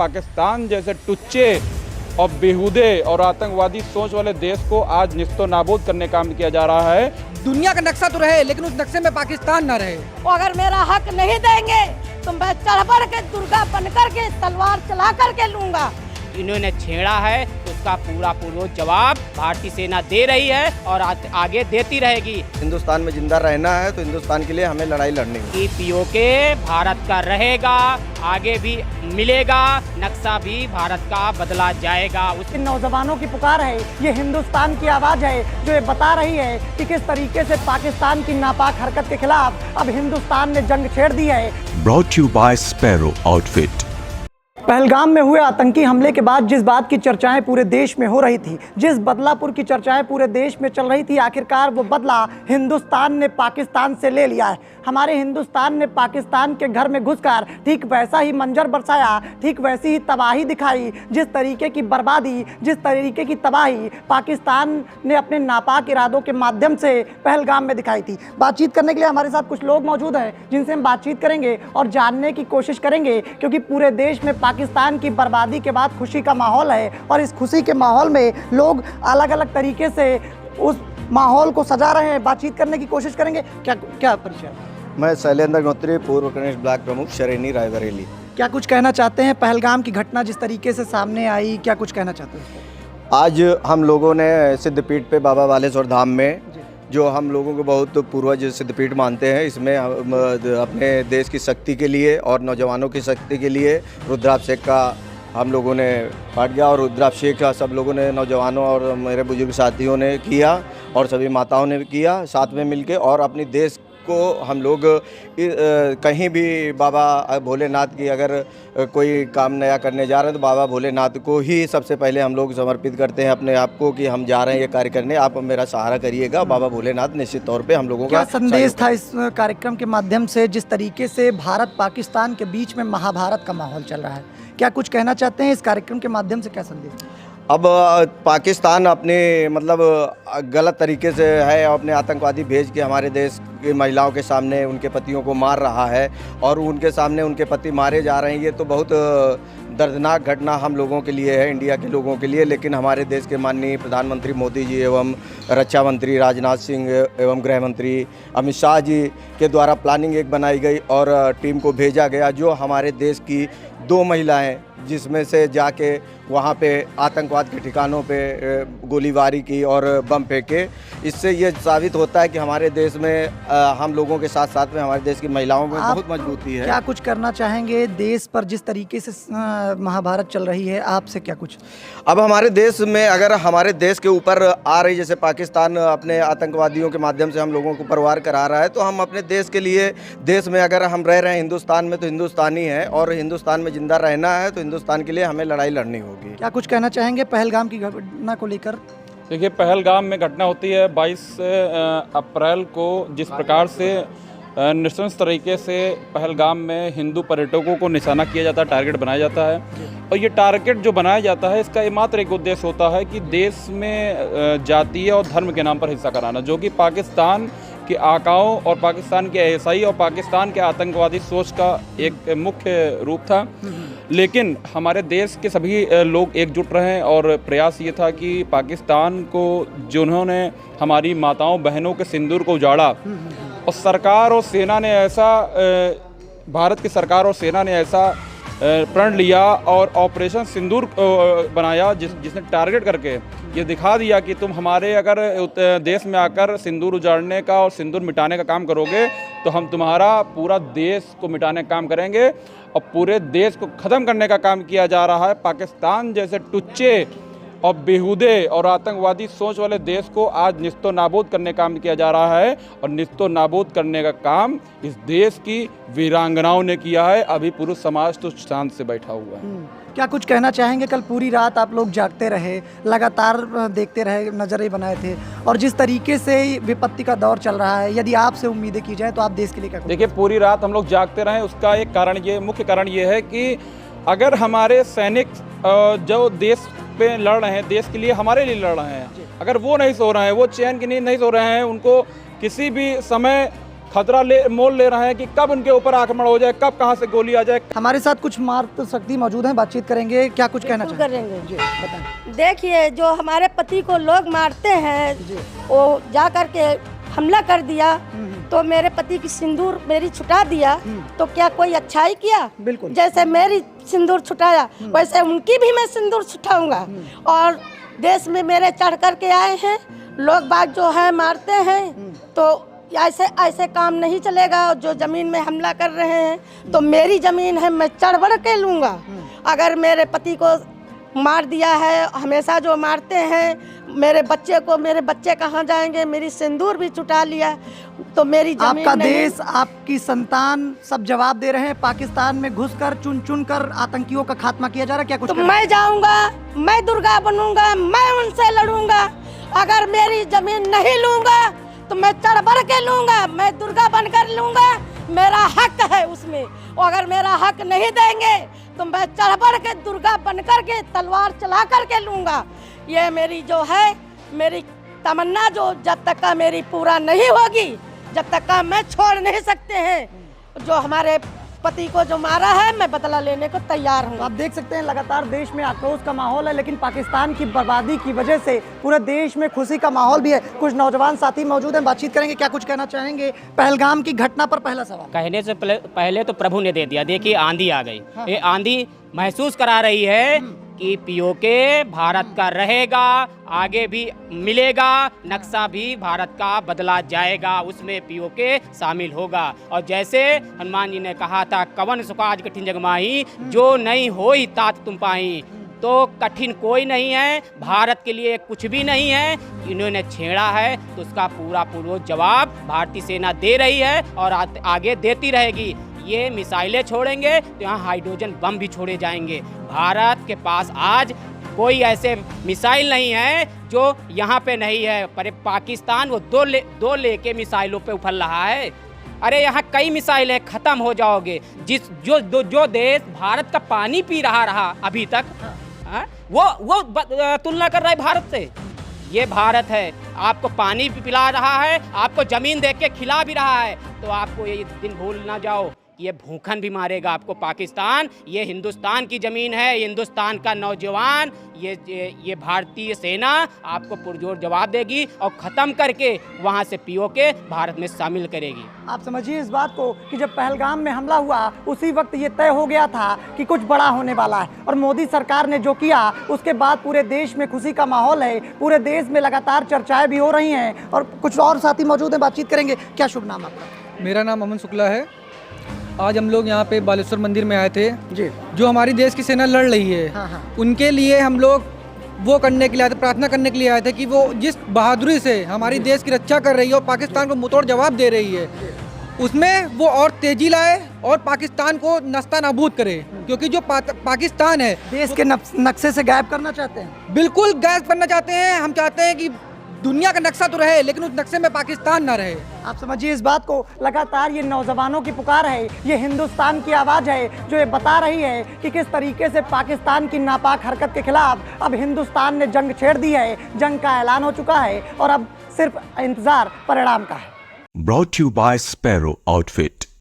पाकिस्तान जैसे टुच्चे और बेहुदे और आतंकवादी सोच वाले देश को आज निस्तो नाबूद करने का काम किया जा रहा है। दुनिया का नक्शा तो रहे लेकिन उस नक्शे में पाकिस्तान न रहे। वो अगर मेरा हक नहीं देंगे तो मैं चढ़ बढ़ के दुर्गा बन करके तलवार चला करके लूंगा। इन्होंने छेड़ा है तो उसका पूरा जवाब भारतीय सेना दे रही है और आगे देती रहेगी। हिंदुस्तान में जिंदा रहना है तो हिंदुस्तान के लिए हमें लड़ाई लड़नी है। पीओके भारत का रहेगा, आगे भी मिलेगा, नक्शा भी भारत का बदला जाएगा। इन नौजवानों की पुकार है, ये हिंदुस्तान की आवाज़ है जो ये बता रही है कि किस तरीके से पाकिस्तान की नापाक हरकत के खिलाफ अब हिंदुस्तान ने जंग छेड़ दी है। Brought to you by Sparrow Outfit। Pahalgam में हुए आतंकी हमले के बाद जिस बात की चर्चाएं पूरे देश में हो रही थी, जिस बदलापुर की चर्चाएं पूरे देश में चल रही थी, आखिरकार वो बदला हिंदुस्तान ने पाकिस्तान से ले लिया है। हमारे हिंदुस्तान ने पाकिस्तान के घर में घुसकर ठीक वैसा ही मंजर बरसाया, ठीक वैसी ही तबाही दिखाई। जिस तरीके की बर्बादी, जिस तरीके की तबाही पाकिस्तान ने अपने नापाक इरादों के माध्यम से पहलगाम में दिखाई थी। बातचीत करने के लिए हमारे साथ कुछ लोग मौजूद हैं जिनसे हम बातचीत करेंगे और जानने की कोशिश करेंगे, क्योंकि पूरे देश में पाकिस्तान की बर्बादी के बाद खुशी का माहौल है और इस खुशी के माहौल में लोग अलग अलग तरीके से उस माहौल को सजा रहे हैं। बातचीत करने की कोशिश करेंगे। क्या परिचय? मैं शैलेंद्र गौत्री, पूर्व कनिष्ठ ब्लॉक प्रमुख, शरेनी, रायबरेली। क्या कुछ कहना चाहते हैं? पहलगाम की घटना जिस तरीके से सामने आई, क्या कुछ कहना चाहते हैं? आज हम लोगों ने सिद्धपीठ पे बाबा बालेश्वर धाम में, जो हम लोगों को बहुत पूर्वज सिद्धपीठ मानते हैं, इसमें हम अपने देश की शक्ति के लिए और नौजवानों की शक्ति के लिए रुद्राभिषेक का हम लोगों ने पाठ किया और रुद्राभिषेक का सब लोगों ने, नौजवानों और मेरे बुजुर्ग साथियों ने किया और सभी माताओं ने किया साथ में मिलके। और अपनी देश को हम लोग कहीं भी बाबा भोलेनाथ की अगर कोई काम नया करने जा रहे हैं तो बाबा भोलेनाथ को ही सबसे पहले हम लोग समर्पित करते हैं अपने आप को कि हम जा रहे हैं ये कार्य करने, आप मेरा सहारा करिएगा। बाबा भोलेनाथ निश्चित तौर पे हम लोगों का संदेश था इस कार्यक्रम के माध्यम से? जिस तरीके से भारत पाकिस्तान के बीच में महाभारत का माहौल चल रहा है, क्या कुछ कहना चाहते हैं इस कार्यक्रम के माध्यम से? क्या संदेश? अब पाकिस्तान अपने मतलब गलत तरीके से है, अपने आतंकवादी भेज के हमारे देश की महिलाओं के सामने उनके पतियों को मार रहा है और उनके सामने उनके पति मारे जा रहे हैं। ये तो बहुत दर्दनाक घटना हम लोगों के लिए है, इंडिया के लोगों के लिए। लेकिन हमारे देश के माननीय प्रधानमंत्री मोदी जी एवं रक्षा मंत्री राजनाथ सिंह एवं गृह मंत्री अमित शाह जी के द्वारा प्लानिंग एक बनाई गई और टीम को भेजा गया, जो हमारे देश की 2 महिलाएं, जिसमें से जाके वहाँ पे आतंकवाद के ठिकानों पे गोलीबारी की और बम फेंके। इससे ये साबित होता है कि हमारे देश में हम लोगों के साथ साथ में हमारे देश की महिलाओं में बहुत मजबूती है। क्या कुछ करना चाहेंगे देश पर जिस तरीके से महाभारत चल रही है? आपसे क्या कुछ? अब हमारे देश में अगर हमारे देश के ऊपर आ रही, जैसे पाकिस्तान अपने आतंकवादियों के माध्यम से हम लोगों को परवार करा रहा है, तो हम अपने देश के लिए, देश में अगर हम रह रहे हैं हिंदुस्तान में तो हिंदुस्तानी है और हिंदुस्तान में जिंदा रहना है तो हिंदुस्तान के लिए हमें लड़ाई लड़नी होगी। क्या कुछ कहना चाहेंगे पहलगाम की घटना को लेकर? देखिए, पहलगाम में घटना होती है 22 अप्रैल को। जिस प्रकार से नृशंस तरीके से पहलगाम में हिंदू पर्यटकों को निशाना किया जाता है, टारगेट बनाया जाता है, और ये टारगेट जो बनाया जाता है इसका एकमात्र एक उद्देश्य होता है कि देश में जातीय और धर्म के नाम पर हिंसा कराना, जो कि पाकिस्तान के आकाओं और पाकिस्तान के ऐसाई और पाकिस्तान के आतंकवादी सोच का एक मुख्य रूप था। लेकिन हमारे देश के सभी लोग एकजुट रहे और प्रयास ये था कि पाकिस्तान को, जिन्होंने हमारी माताओं बहनों के सिंदूर को उजाड़ा, और सरकार और सेना ने ऐसा, भारत की सरकार और सेना ने ऐसा प्रण लिया और ऑपरेशन सिंदूर बनाया, जिसने टारगेट करके ये दिखा दिया कि तुम हमारे अगर देश में आकर सिंदूर उजाड़ने का और सिंदूर मिटाने का काम करोगे तो हम तुम्हारा पूरा देश को मिटाने का काम करेंगे, और पूरे देश को ख़त्म करने का काम किया जा रहा है। पाकिस्तान जैसे टुच्चे और बेहुदे और आतंकवादी सोच वाले देश को आज निस्तो नाबूद करने का काम किया जा रहा है, और निस्तो नाबूद करने का काम इस देश की वीरांगनाओं ने किया है। अभी पुरुष समाज तो शांत से बैठा हुआ है। क्या कुछ कहना चाहेंगे? कल पूरी रात आप लोग जागते रहे, लगातार देखते रहे, नज़रें बनाए थे, और जिस तरीके से विपत्ति का दौर चल रहा है, यदि आपसे उम्मीदें की जाए तो आप देश के लिए क्या? देखिए, पूरी रात हम लोग जागते रहे, उसका एक कारण ये, मुख्य कारण ये है कि अगर हमारे सैनिक जो देश पे लड़ रहे हैं, देश के लिए, हमारे लिए लड़ रहे हैं, अगर वो नहीं सो रहे हैं, वो चैन की नींद नहीं सो रहे हैं, उनको किसी भी समय खतरा मोल ले रहे हैं कि कब उनके ऊपर आक्रमण हो जाए, कब कहां से गोली आ जाए। हमारे साथ कुछ मातृ शक्ति मौजूद हैं, बातचीत करेंगे। क्या कुछ कहना बिल्कुल चाहेंगे? करेंगे। जी बताएं। देखिए, जो हमारे पति को लोग मारते हैं, वो जा कर के हमला कर दिया तो मेरे पति की सिंदूर मेरी छुटा दिया, तो क्या कोई अच्छाई किया? बिल्कुल। जैसे मेरी सिंदूर छुटाया वैसे उनकी भी मैं सिंदूर छुटाऊंगा। और देश में मेरे चढ़ कर के आए हैं, लोग बाग जो है मारते हैं, तो ऐसे ऐसे काम नहीं चलेगा। जो जमीन में हमला कर रहे हैं तो मेरी जमीन है, मैं चढ़ बढ़ के लूँगा। अगर मेरे पति को मार दिया है, हमेशा जो मारते हैं मेरे बच्चे कहाँ जाएंगे? मेरी सिंदूर भी छुटा लिया तो मेरी जमीन आपका नहीं। देश, आपकी संतान सब जवाब दे रहे हैं। पाकिस्तान में घुसकर चुन कर आतंकियों का खात्मा किया जा रहा है। क्या कुछ तो मैं जाऊंगा, मैं दुर्गा बनूंगा, मैं उनसे लड़ूंगा। अगर मेरी जमीन नहीं लूंगा तो मैं चढ़ बढ़ के लूंगा, मैं दुर्गा बनकर लूंगा। मेरा हक है उसमें, और अगर मेरा हक नहीं देंगे तो मैं चढ़ बढ़ के दुर्गा बनकर के तलवार चला करके लूंगा। ये मेरी जो है, मेरी तमन्ना जो जब तक का मेरी पूरा नहीं होगी, जब तक का मैं छोड़ नहीं सकते हैं। जो हमारे पति को जो मारा है, मैं बदला लेने को तैयार हूँ। आप देख सकते हैं लगातार देश में आक्रोश का माहौल है, लेकिन पाकिस्तान की बर्बादी की वजह से पूरे देश में खुशी का माहौल भी है। कुछ नौजवान साथी मौजूद हैं, बातचीत करेंगे। क्या कुछ कहना चाहेंगे पहलगाम की घटना पर? पहला सवाल। कहने से पहले तो प्रभु ने दे दिया। देखिए, आंधी आ गई। ये आंधी महसूस करा रही है कि पीओके भारत का रहेगा, आगे भी मिलेगा, नक्शा भी भारत का बदला जाएगा, उसमें पीओके शामिल होगा। और जैसे हनुमान जी ने कहा था, कवन सुकाज कठिन जग माही, जो नहीं होई तात तुम पाई। तो कठिन कोई नहीं है, भारत के लिए कुछ भी नहीं है। इन्होंने छेड़ा है तो उसका पूरा जवाब भारतीय सेना दे रही है और आगे देती रहेगी। ये मिसाइलें छोड़ेंगे तो यहाँ हाइड्रोजन बम भी छोड़े जाएंगे। भारत के पास आज कोई ऐसे मिसाइल नहीं है जो यहाँ पे नहीं है, पर पाकिस्तान वो दो लेके मिसाइलों पे उफल रहा है। अरे यहाँ कई मिसाइलें, ख़त्म हो जाओगे। जो देश भारत का पानी पी रहा अभी तक, वो तुलना कर रहा है भारत से। ये भारत है, आपको पानी भी पिला रहा है, आपको ज़मीन देख के खिला भी रहा है। तो आपको ये दिन भूल ना जाओ, ये भूखन भी मारेगा आपको पाकिस्तान। ये हिंदुस्तान की ज़मीन है, हिंदुस्तान का नौजवान, ये भारतीय सेना आपको पुरजोर जवाब देगी और ख़त्म करके वहाँ से पीओके भारत में शामिल करेगी। आप समझिए इस बात को कि जब पहलगाम में हमला हुआ उसी वक्त ये तय हो गया था कि कुछ बड़ा होने वाला है, और मोदी सरकार ने जो किया उसके बाद पूरे देश में खुशी का माहौल है। पूरे देश में लगातार चर्चाएँ भी हो रही हैं। और कुछ और साथी मौजूद हैं, बातचीत करेंगे। क्या शुभ नाम आपका? मेरा नाम अमन शुक्ला है। आज हम लोग यहाँ पे बालेश्वर मंदिर में आए थे जी। जो हमारी देश की सेना लड़ रही है, हाँ। उनके लिए हम लोग वो करने के लिए आए थे, प्रार्थना करने के लिए आए थे कि वो जिस बहादुरी से हमारी देश की रक्षा कर रही है और पाकिस्तान को मुंहतोड़ जवाब दे रही है, उसमें वो और तेजी लाए और पाकिस्तान को नस्ता नाबूद करे। क्योंकि जो पाकिस्तान है, देश के नक्शे से गायब करना चाहते हैं। बिल्कुल गायब करना चाहते हैं। हम चाहते हैं कि दुनिया का नक्शा तो रहे, लेकिन उस नक्शे में पाकिस्तान ना रहे। आप समझिए इस बात को, लगातार ये नौजवानों की पुकार है, ये हिंदुस्तान की आवाज़ है जो ये बता रही है कि किस तरीके से पाकिस्तान की नापाक हरकत के खिलाफ अब हिंदुस्तान ने जंग छेड़ दी है। जंग का ऐलान हो चुका है और अब सिर्फ इंतजार परिणाम का है। Brought to you by Sparrow Outfit.